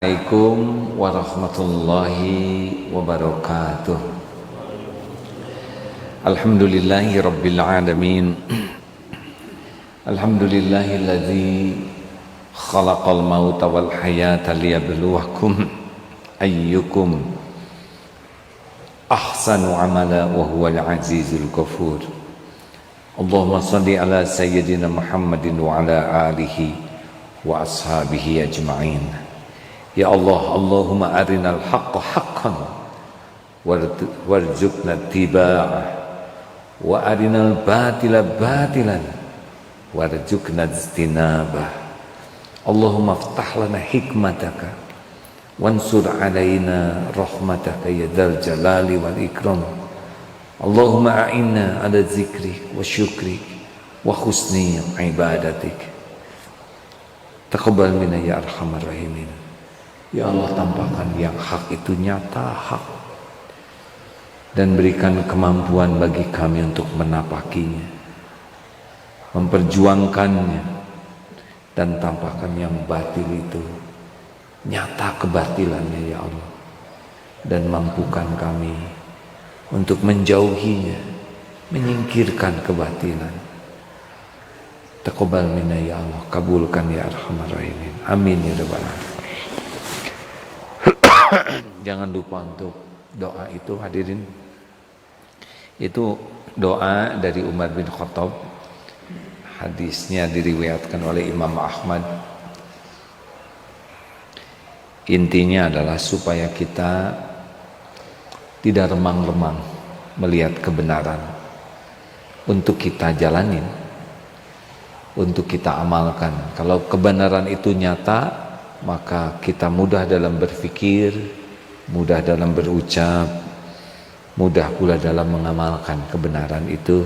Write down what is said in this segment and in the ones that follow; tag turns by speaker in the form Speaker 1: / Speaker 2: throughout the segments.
Speaker 1: Assalamualaikum warahmatullahi wabarakatuh. Alhamdulillahi rabbil alamin. Alhamdulillahilladzi khalaqal mauta wal hayata liyabluwakum ayyukum ahsanu amala wa huwal azizul ghafur. Allahumma shalli ala sayyidina Muhammadin wa ala alihi wa ashabihi ajma'in. Ya Allah, Allahumma arinal haqqa haqqan warzuqna ittiba'ah wa arinal batila batilan warzuqna ijtinabah. Allahumma iftah lana hikmataka wansur alaina rahmataka ya dzal jalali wal ikram. Allahumma a'inna ala zikrik wa syukrik wa husni ibadatik. Taqabbal minna ya arhamar rahimin. Ya Allah, tampakkan yang hak itu nyata hak dan berikan kemampuan bagi kami untuk menapakinya, memperjuangkannya, dan tampakkan yang batil itu nyata kebatilannya ya Allah, dan mampukan kami untuk menjauhinya, menyingkirkan kebatilan. Taqabbal minna ya Allah, kabulkan ya arhamar rahimin. Amin ya rabbal alamin. Jangan lupa untuk doa itu, hadirin. Itu doa dari Umar bin Khattab. Hadisnya diriwayatkan oleh Imam Ahmad. Intinya adalah supaya kita tidak remang-remang melihat kebenaran, untuk kita jalanin, untuk kita amalkan. Kalau kebenaran itu nyata, maka kita mudah dalam berpikir, mudah dalam berucap, mudah pula dalam mengamalkan kebenaran itu.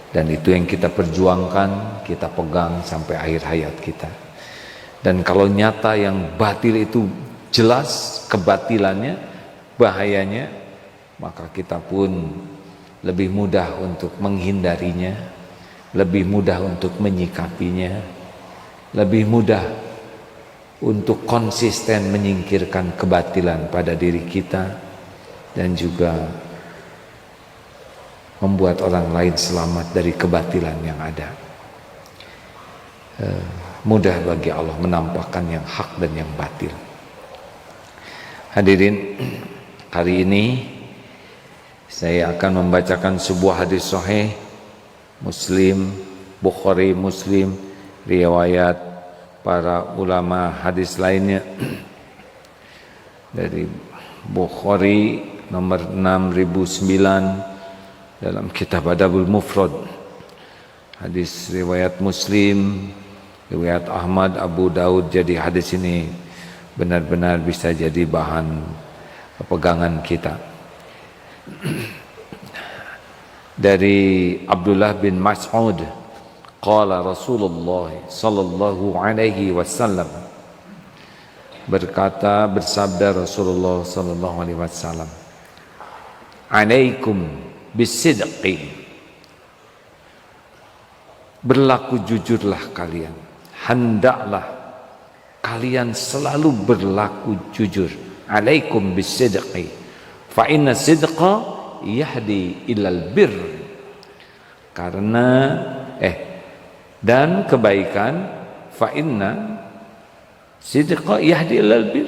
Speaker 1: Dan itu yang kita perjuangkan, kita pegang sampai akhir hayat kita. Dan kalau nyata yang batil itu jelas kebatilannya, bahayanya, maka kita pun lebih mudah untuk menghindarinya, lebih mudah untuk menyikapinya, lebih mudah untuk konsisten menyingkirkan kebatilan pada diri kita, dan juga membuat orang lain selamat dari kebatilan yang ada. Mudah bagi Allah menampakkan yang hak dan yang batil. Hadirin, hari ini saya akan membacakan sebuah hadis sahih Muslim, Bukhari, Muslim, riwayat para ulama hadis lainnya. Dari Bukhari nomor 6009 dalam kitab Adabul Mufrad, hadis riwayat Muslim, riwayat Ahmad, Abu Daud. Jadi hadis ini benar-benar bisa jadi bahan pegangan kita. Dari Abdullah bin Mas'ud, qala Rasulullah sallallahu alaihi wasallam, bersabda Rasulullah sallallahu alaihi wasallam, alaikum bisidqi, berlaku jujurlah kalian, hendaklah kalian selalu berlaku jujur. Alaikum bisidqi fa inna sidqa yahdi ilal bir, karena dan kebaikan, fa inna sidqa yahdi ilal bir,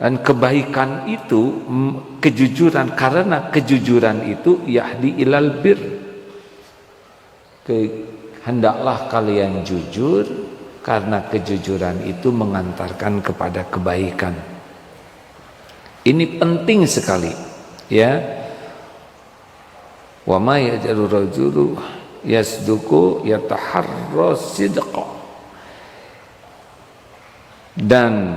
Speaker 1: dan kebaikan itu kejujuran, karena kejujuran itu yahdi ilal bir, hendaklah kalian jujur karena kejujuran itu mengantarkan kepada kebaikan. Ini penting sekali ya. Wa ma yaj'alu rajulu yasduku yataharras sidqa, dan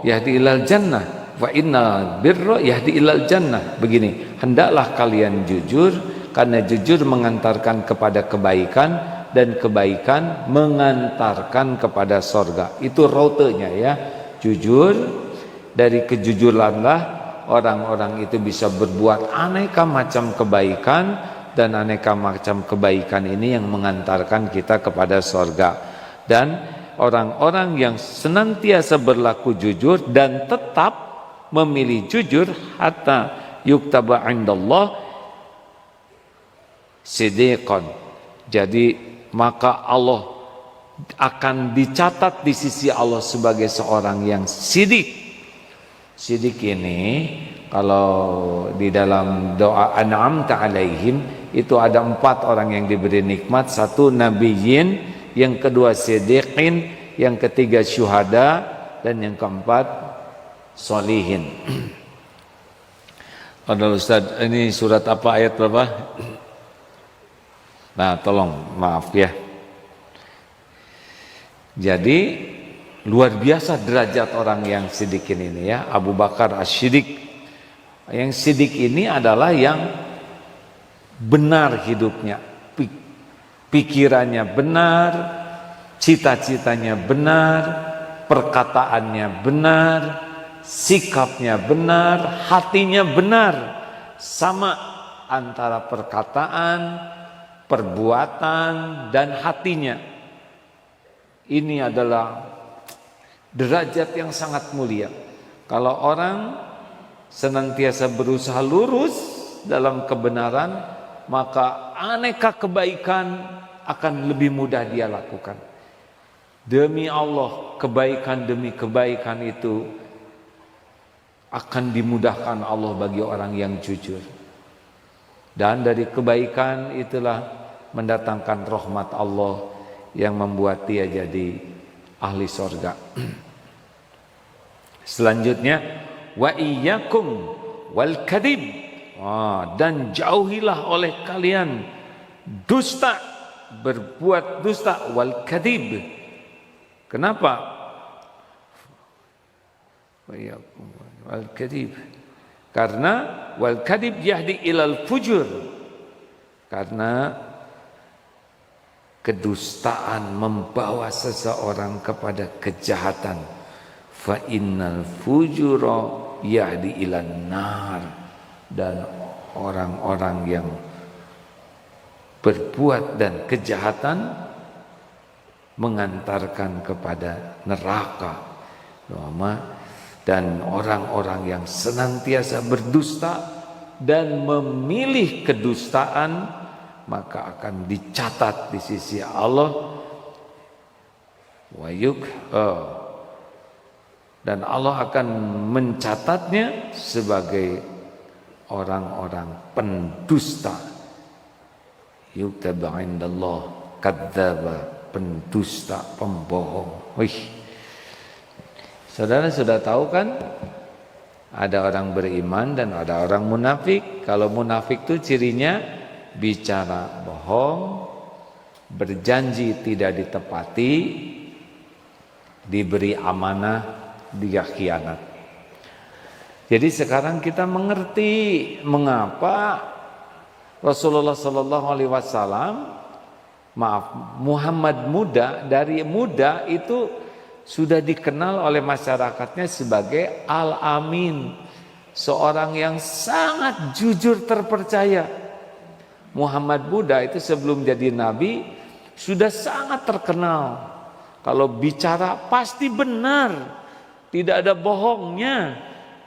Speaker 1: yahdi ilal jannah wa inna birra yahdi ilal jannah. Begini, hendaklah kalian jujur karena jujur mengantarkan kepada kebaikan, dan kebaikan mengantarkan kepada sorga. Itu rutenya ya, jujur. Dari kejujuranlah orang-orang itu bisa berbuat aneka macam kebaikan, dan aneka macam kebaikan ini yang mengantarkan kita kepada sorga. Dan orang-orang yang senantiasa berlaku jujur dan tetap memilih jujur hatta yuktaba indallah siddiqan. Jadi maka Allah akan dicatat di sisi Allah sebagai seorang yang sidik. Sidik ini kalau di dalam doa an'amta alaihim itu ada 4 orang yang diberi nikmat. 1 nabiyyin, yang kedua siddiqin, yang ketiga syuhada, dan yang keempat solihin. Padahal Ustaz, ini surat apa, ayat berapa? Nah tolong maaf ya. Jadi luar biasa derajat orang yang sidikin ini ya, Abu Bakar As-Siddiq. Yang sidik ini adalah yang benar hidupnya, pikirannya benar, cita-citanya benar, perkataannya benar, sikapnya benar, hatinya benar. Sama antara perkataan, perbuatan, dan hatinya. Ini adalah derajat yang sangat mulia. Kalau orang senantiasa berusaha lurus dalam kebenaran, maka aneka kebaikan akan lebih mudah dia lakukan. Demi Allah, kebaikan demi kebaikan itu akan dimudahkan Allah bagi orang yang jujur. Dan dari kebaikan itulah mendatangkan rahmat Allah yang membuat dia jadi ahli surga. Selanjutnya, wa iyyakum wal kadhib. Dan jauhilah oleh kalian dusta, berbuat dusta, wal kadhib. Kenapa? Wa iyyakum wal kadhib. Karena wal kadhib yahdi ilal fujur. Karena kedustaan membawa seseorang kepada kejahatan. Fa innal fujura yahdi ilan nar. Dan orang-orang yang berbuat dan kejahatan mengantarkan kepada neraka. Dan orang-orang yang senantiasa berdusta dan memilih kedustaan, maka akan dicatat di sisi Allah dan Allah akan mencatatnya sebagai orang-orang pendusta. Yuktaba indallah kadzdzaba, pendusta, pembohong. Saudara sudah tahu kan, ada orang beriman dan ada orang munafik. Kalau munafik itu cirinya bicara bohong, berjanji tidak ditepati, diberi amanah, dia khianat. Jadi sekarang kita mengerti mengapa Rasulullah Sallallahu Alaihi Wasallam, Muhammad muda, dari muda itu sudah dikenal oleh masyarakatnya sebagai Al-Amin, seorang yang sangat jujur terpercaya. Muhammad Buddha itu sebelum jadi nabi sudah sangat terkenal. Kalau bicara pasti benar, tidak ada bohongnya,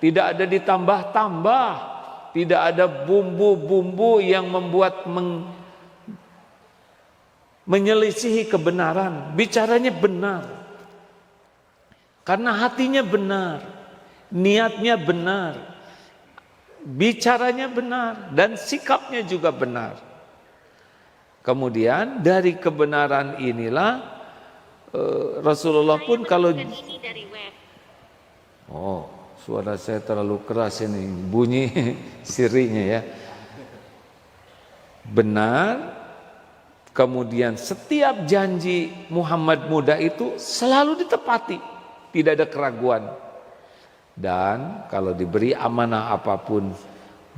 Speaker 1: tidak ada ditambah-tambah, tidak ada bumbu-bumbu yang membuat menyelisihi kebenaran. Bicaranya benar. Karena hatinya benar, niatnya benar, bicaranya benar, dan sikapnya juga benar. Kemudian dari kebenaran inilah Rasulullah pun kalau suara saya terlalu keras ini, bunyi sirinya ya. Benar. Kemudian setiap janji Muhammad muda itu selalu ditepati. Tidak ada keraguan. Dan kalau diberi amanah apapun,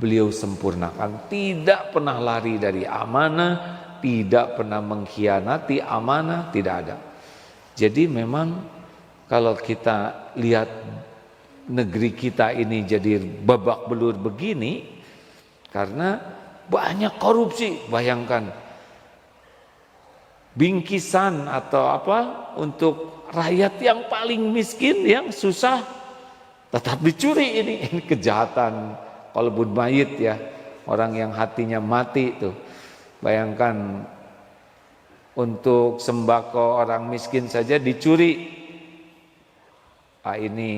Speaker 1: beliau sempurnakan. Tidak pernah lari dari amanah, tidak pernah mengkhianati amanah, tidak ada. Jadi memang kalau kita lihat negeri kita ini jadi babak belur begini, karena banyak korupsi. Bayangkan, bingkisan atau apa untuk rakyat yang paling miskin, yang susah, tetap dicuri. Ini kejahatan qalbun mayit ya, orang yang hatinya mati itu. Bayangkan untuk sembako orang miskin saja dicuri. Ini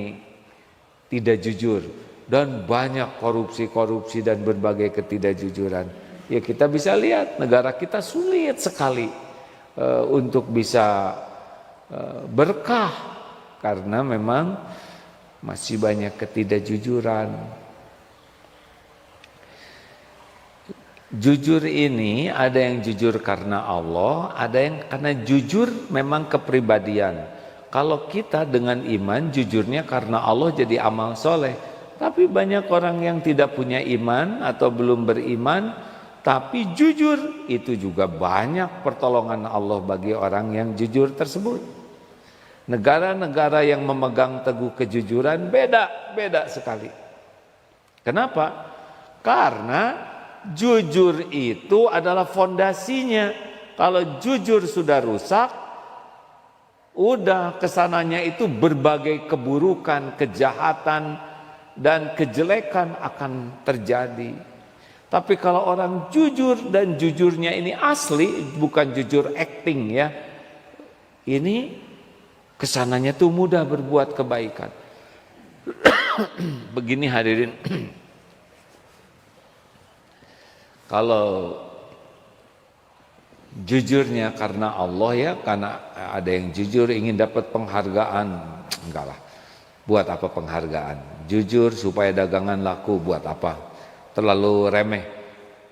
Speaker 1: tidak jujur, dan banyak korupsi dan berbagai ketidakjujuran. Ya kita bisa lihat negara kita sulit sekali untuk bisa berkah karena memang masih banyak ketidakjujuran. Jujur ini ada yang jujur karena Allah, ada yang karena jujur memang kepribadian. Kalau kita dengan iman jujurnya karena Allah jadi amal soleh. Tapi banyak orang yang tidak punya iman atau belum beriman tapi jujur, itu juga banyak pertolongan Allah bagi orang yang jujur tersebut. Negara-negara yang memegang teguh kejujuran beda sekali. Kenapa? Karena jujur itu adalah fondasinya. Kalau jujur sudah rusak, udah kesananya itu berbagai keburukan, kejahatan dan kejelekan akan terjadi. Tapi kalau orang jujur dan jujurnya ini asli, bukan jujur acting ya, ini kesananya tuh mudah berbuat kebaikan. Begini hadirin, kalau jujurnya karena Allah ya, karena ada yang jujur ingin dapat penghargaan, enggak lah, buat apa penghargaan? Jujur supaya dagangan laku, buat apa? Terlalu remeh.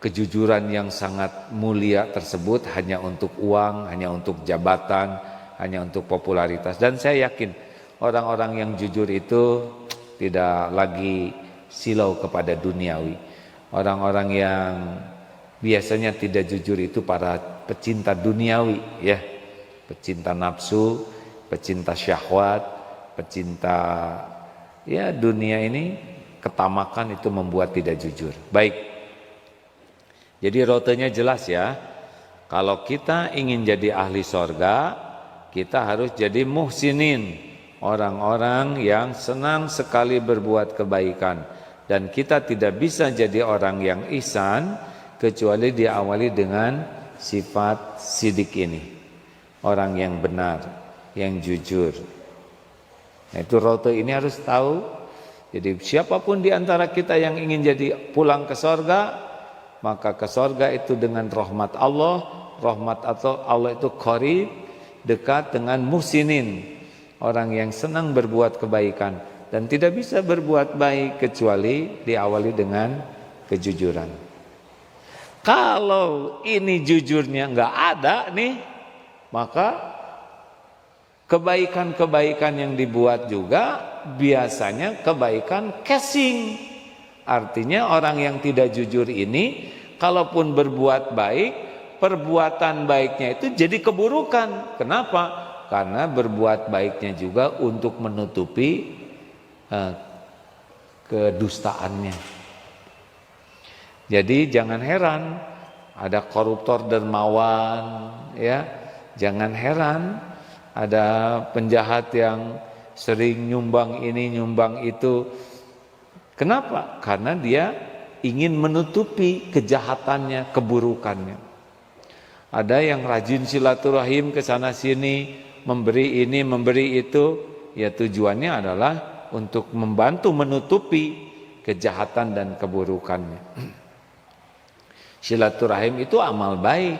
Speaker 1: Kejujuran yang sangat mulia tersebut hanya untuk uang, hanya untuk jabatan, hanya untuk popularitas. Dan saya yakin orang-orang yang jujur itu tidak lagi silau kepada duniawi. Orang-orang yang biasanya tidak jujur itu para pecinta duniawi ya, pecinta nafsu, pecinta syahwat, pecinta ya dunia ini. Ketamakan itu membuat tidak jujur. Baik. Jadi rutenya jelas ya. Kalau kita ingin jadi ahli sorga, kita harus jadi muhsinin, orang-orang yang senang sekali berbuat kebaikan. Dan kita tidak bisa jadi orang yang ihsan kecuali diawali dengan sifat sidik ini. Orang yang benar, yang jujur. Nah, itu rute ini harus tahu. Jadi siapapun di antara kita yang ingin jadi pulang ke sorga, maka ke sorga itu dengan rahmat Allah. Rahmat atau Allah itu qarib, dekat dengan muhsinin, orang yang senang berbuat kebaikan dan tidak bisa berbuat baik kecuali diawali dengan kejujuran. Kalau ini jujurnya nggak ada nih, maka kebaikan-kebaikan yang dibuat juga biasanya kebaikan casing. Artinya orang yang tidak jujur ini kalaupun berbuat baik, perbuatan baiknya itu jadi keburukan. Kenapa? Karena berbuat baiknya juga untuk menutupi kedustaannya. Jadi jangan heran ada koruptor dermawan ya. Jangan heran ada penjahat yang sering nyumbang ini, nyumbang itu. Kenapa? Karena dia ingin menutupi kejahatannya, keburukannya. Ada yang rajin silaturahim ke sana sini, memberi ini, memberi itu, ya tujuannya adalah untuk membantu menutupi kejahatan dan keburukannya. Silaturahim itu amal baik,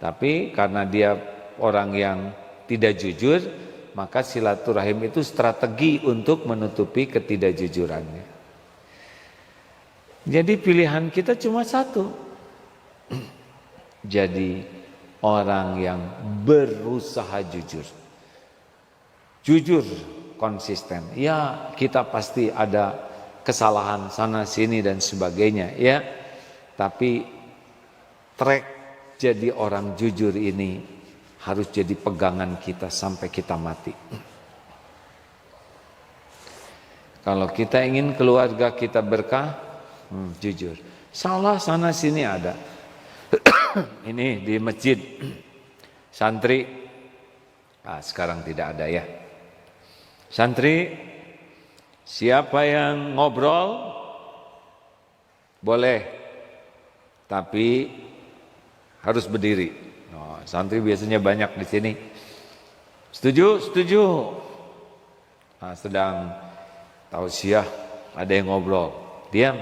Speaker 1: tapi karena dia orang yang tidak jujur, maka silaturahim itu strategi untuk menutupi ketidakjujurannya. Jadi pilihan kita cuma satu. Jadi orang yang berusaha jujur. Jujur, konsisten. Ya, kita pasti ada kesalahan sana sini dan sebagainya, ya. Tapi track jadi orang jujur ini harus jadi pegangan kita sampai kita mati. Kalau kita ingin keluarga kita berkah, jujur. Salah sana sini ada. Ini di masjid Santri, sekarang tidak ada ya. Santri, siapa yang ngobrol boleh, tapi harus berdiri. Santri biasanya banyak di sini. Setuju? Setuju. Sedang tausiah, ada yang ngobrol, diam.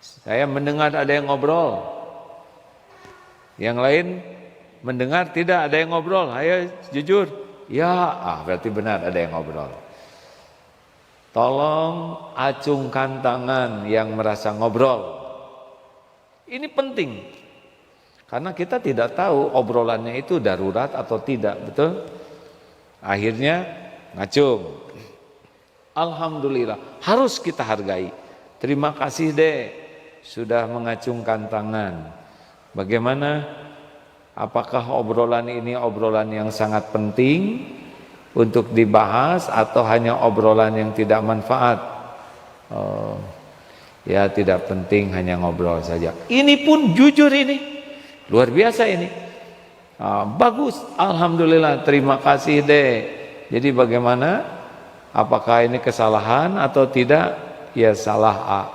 Speaker 1: Saya mendengar ada yang ngobrol. Yang lain mendengar tidak ada yang ngobrol. Ayo jujur. Ya, berarti benar ada yang ngobrol. Tolong acungkan tangan yang merasa ngobrol. Ini penting. Karena kita tidak tahu obrolannya itu darurat atau tidak, betul? Akhirnya ngacung. Alhamdulillah, harus kita hargai. Terima kasih deh sudah mengacungkan tangan. Bagaimana? Apakah obrolan ini obrolan yang sangat penting untuk dibahas atau hanya obrolan yang tidak manfaat? Ya tidak penting, hanya ngobrol saja. Ini pun jujur ini. Luar biasa ini. Bagus, alhamdulillah, terima kasih deh. Jadi bagaimana? Apakah ini kesalahan atau tidak? Ya salah.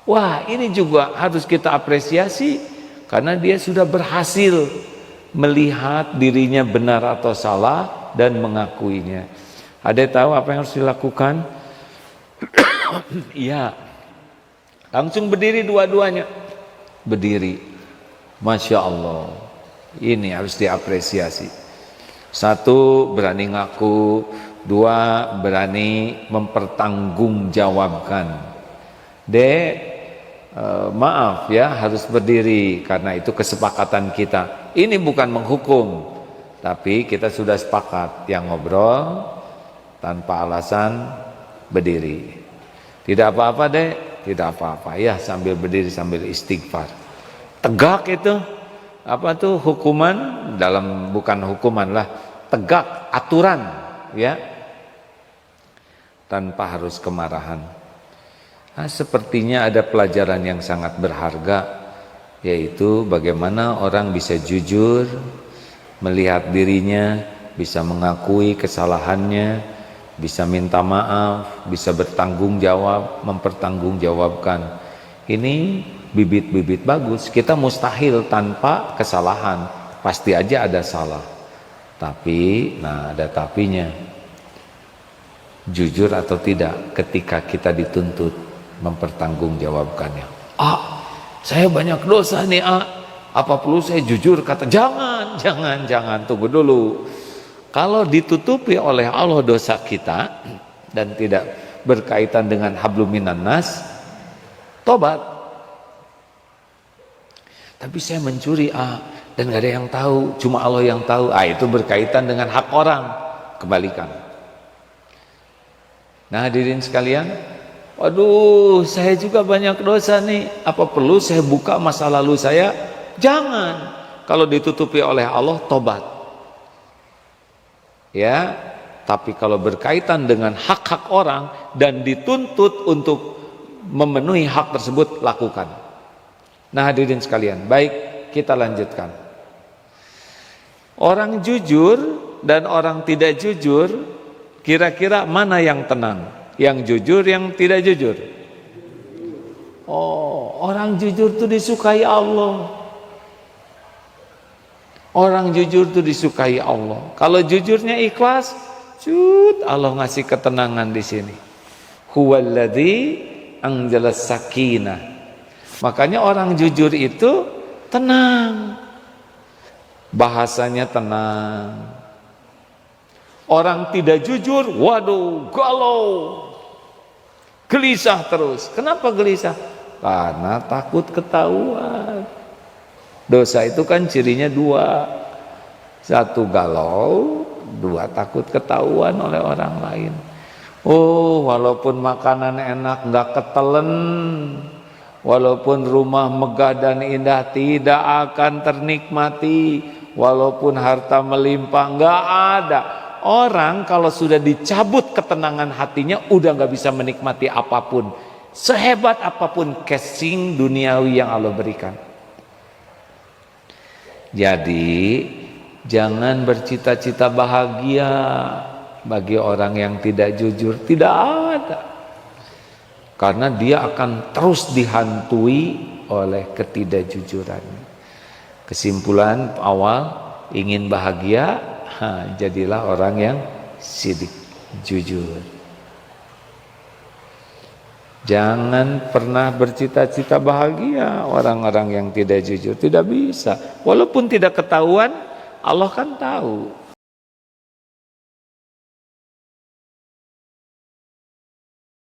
Speaker 1: Wah, ini juga harus kita apresiasi karena dia sudah berhasil melihat dirinya benar atau salah dan mengakuinya. Ada tahu apa yang harus dilakukan? Iya. Langsung berdiri dua-duanya. Berdiri. Masya Allah. Ini harus diapresiasi. Satu, berani ngaku. Dua, berani mempertanggungjawabkan. Maaf ya, harus berdiri karena itu kesepakatan kita. Ini bukan menghukum, tapi kita sudah sepakat yang ngobrol tanpa alasan berdiri. Tidak apa-apa deh, tidak apa-apa ya, sambil berdiri sambil istighfar. Tegak itu apa tuh hukuman dalam, bukan hukuman lah, tegak aturan ya, tanpa harus kemarahan. Sepertinya ada pelajaran yang sangat berharga, yaitu bagaimana orang bisa jujur melihat dirinya, bisa mengakui kesalahannya, bisa minta maaf, bisa bertanggung jawab, mempertanggungjawabkan. Ini bibit-bibit bagus. Kita mustahil tanpa kesalahan, pasti aja ada salah. Tapi, ada tapinya. Jujur atau tidak ketika kita dituntut mempertanggungjawabkannya. Saya banyak dosa nih, apa perlu saya jujur? Kata jangan, tunggu dulu. Kalau ditutupi oleh Allah dosa kita dan tidak berkaitan dengan hablum minan nas, tobat. Tapi saya mencuri dan gak ada yang tahu, cuma Allah yang tahu. Itu berkaitan dengan hak orang, kembalikan. Nah, hadirin sekalian, waduh, saya juga banyak dosa nih. Apa perlu saya buka masa lalu saya? Jangan. Kalau ditutupi oleh Allah, tobat. Ya, tapi kalau berkaitan dengan hak-hak orang dan dituntut untuk memenuhi hak tersebut, lakukan. Nah, hadirin sekalian, baik, kita lanjutkan. Orang jujur dan orang tidak jujur, kira-kira mana yang tenang? Yang jujur, yang tidak jujur? Orang jujur itu disukai Allah. Orang jujur itu disukai Allah. Kalau jujurnya ikhlas, Allah ngasih ketenangan di sini. Huwallazi anzalas sakinah. Makanya orang jujur itu tenang. Bahasanya tenang. Orang tidak jujur, waduh, galau, gelisah terus. Kenapa gelisah? Karena takut ketahuan. Dosa itu kan cirinya dua. Satu galau, dua takut ketahuan oleh orang lain. Walaupun makanan enak nggak ketelen, walaupun rumah megah dan indah tidak akan ternikmati, walaupun harta melimpah nggak ada. Orang kalau sudah dicabut ketenangan hatinya, udah nggak bisa menikmati apapun, sehebat apapun casing duniawi yang Allah berikan. Jadi jangan bercita-cita bahagia bagi orang yang tidak jujur, tidak ada. Karena dia akan terus dihantui oleh ketidakjujuran. Kesimpulan awal, ingin bahagia, jadilah orang yang sidik, jujur. Jangan pernah bercita-cita bahagia orang-orang yang tidak jujur, tidak bisa. Walaupun tidak ketahuan, Allah kan tahu.